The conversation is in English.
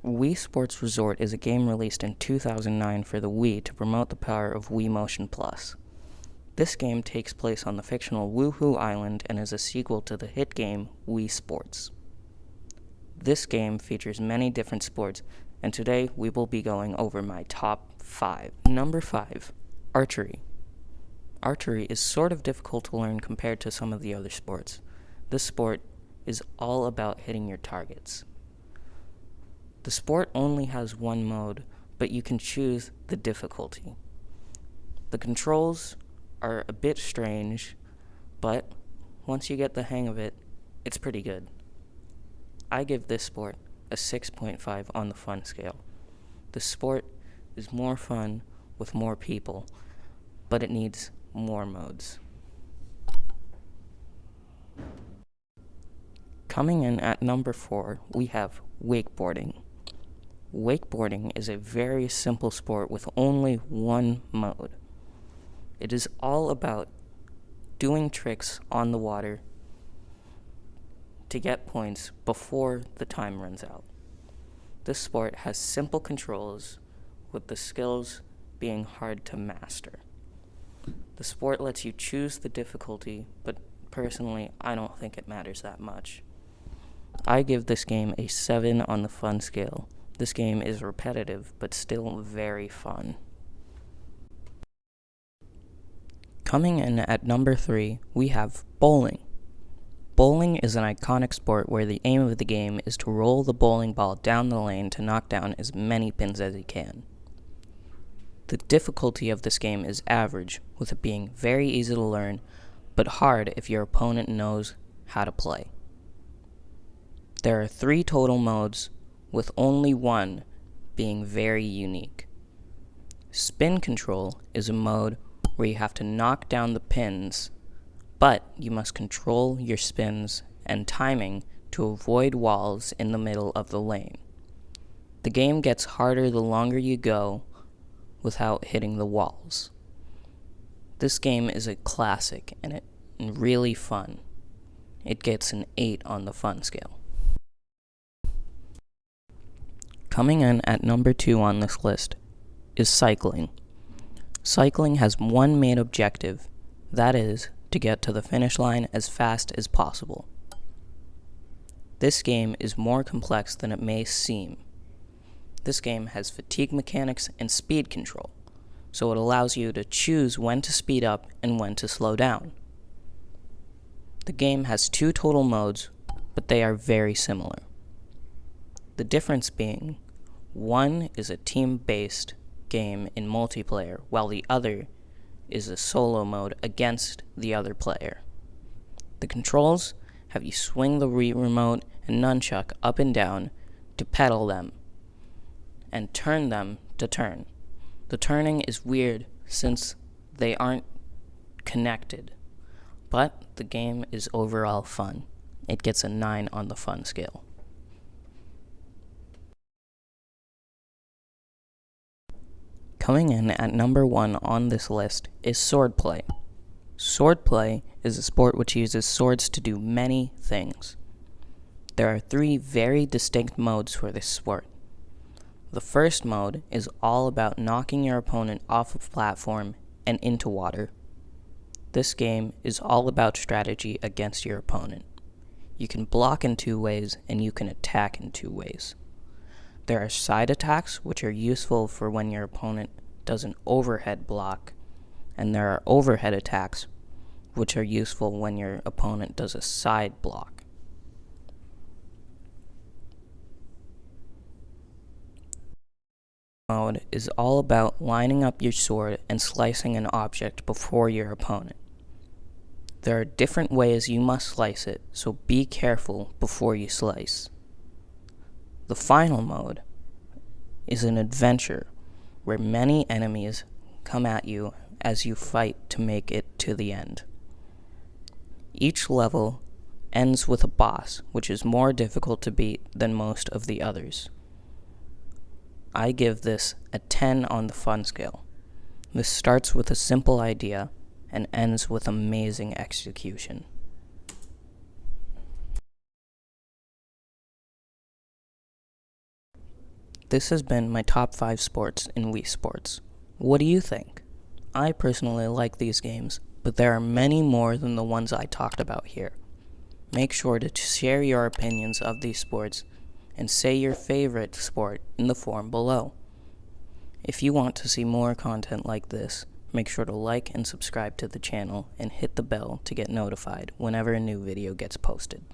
Wii Sports Resort is a game released in 2009 for the Wii to promote the power of Wii Motion Plus. This game takes place on the fictional Woohoo Island and is a sequel to the hit game Wii Sports. This game features many different sports, and today we will be going over my top 5. Number 5, Archery. Archery is sort of difficult to learn compared to some of the other sports. This sport is all about hitting your targets. The sport only has one mode, but you can choose the difficulty. The controls are a bit strange, but once you get the hang of it, it's pretty good. I give this sport a 6.5 on the fun scale. The sport is more fun with more people, but it needs more modes. Coming in at number 4, we have wakeboarding. Wakeboarding is a very simple sport with only one mode. It is all about doing tricks on the water to get points before the time runs out. This sport has simple controls, with the skills being hard to master. The sport lets you choose the difficulty, but personally, I don't think it matters that much. I give this game a 7 on the fun scale. This game is repetitive, but still very fun. Coming in at number 3, we have bowling. Bowling is an iconic sport where the aim of the game is to roll the bowling ball down the lane to knock down as many pins as you can. The difficulty of this game is average, with it being very easy to learn, but hard if your opponent knows how to play. There are 3 total modes, with only one being very unique. Spin control is a mode where you have to knock down the pins, but you must control your spins and timing to avoid walls in the middle of the lane. The game gets harder the longer you go without hitting the walls. This game is a classic and really fun. It gets an 8 on the fun scale. Coming in at number 2 on this list is cycling. Cycling has one main objective, that is, to get to the finish line as fast as possible. This game is more complex than it may seem. This game has fatigue mechanics and speed control, so it allows you to choose when to speed up and when to slow down. The game has 2 total modes, but they are very similar. The difference being, one is a team-based game in multiplayer, while the other is a solo mode against the other player. The controls have you swing the Wii remote and nunchuck up and down to pedal them, and turn them to turn. The turning is weird since they aren't connected, but the game is overall fun. It gets a 9 on the fun scale. Coming in at number 1 on this list is Swordplay. Swordplay is a sport which uses swords to do many things. There are 3 very distinct modes for this sport. The first mode is all about knocking your opponent off a platform and into water. This game is all about strategy against your opponent. You can block in 2 ways and you can attack in 2 ways. There are side attacks, which are useful for when your opponent does an overhead block, and there are overhead attacks, which are useful when your opponent does a side block. Mode is all about lining up your sword and slicing an object before your opponent. There are different ways you must slice it, so be careful before you slice. The final mode is an adventure where many enemies come at you as you fight to make it to the end. Each level ends with a boss, which is more difficult to beat than most of the others. I give this a 10 on the fun scale. This starts with a simple idea and ends with amazing execution. this has been my top 5 sports in Wii Sports. What do you think? I personally like these games, but there are many more than the ones I talked about here. Make sure to share your opinions of these sports and say your favorite sport in the forum below. If you want to see more content like this, make sure to like and subscribe to the channel and hit the bell to get notified whenever a new video gets posted.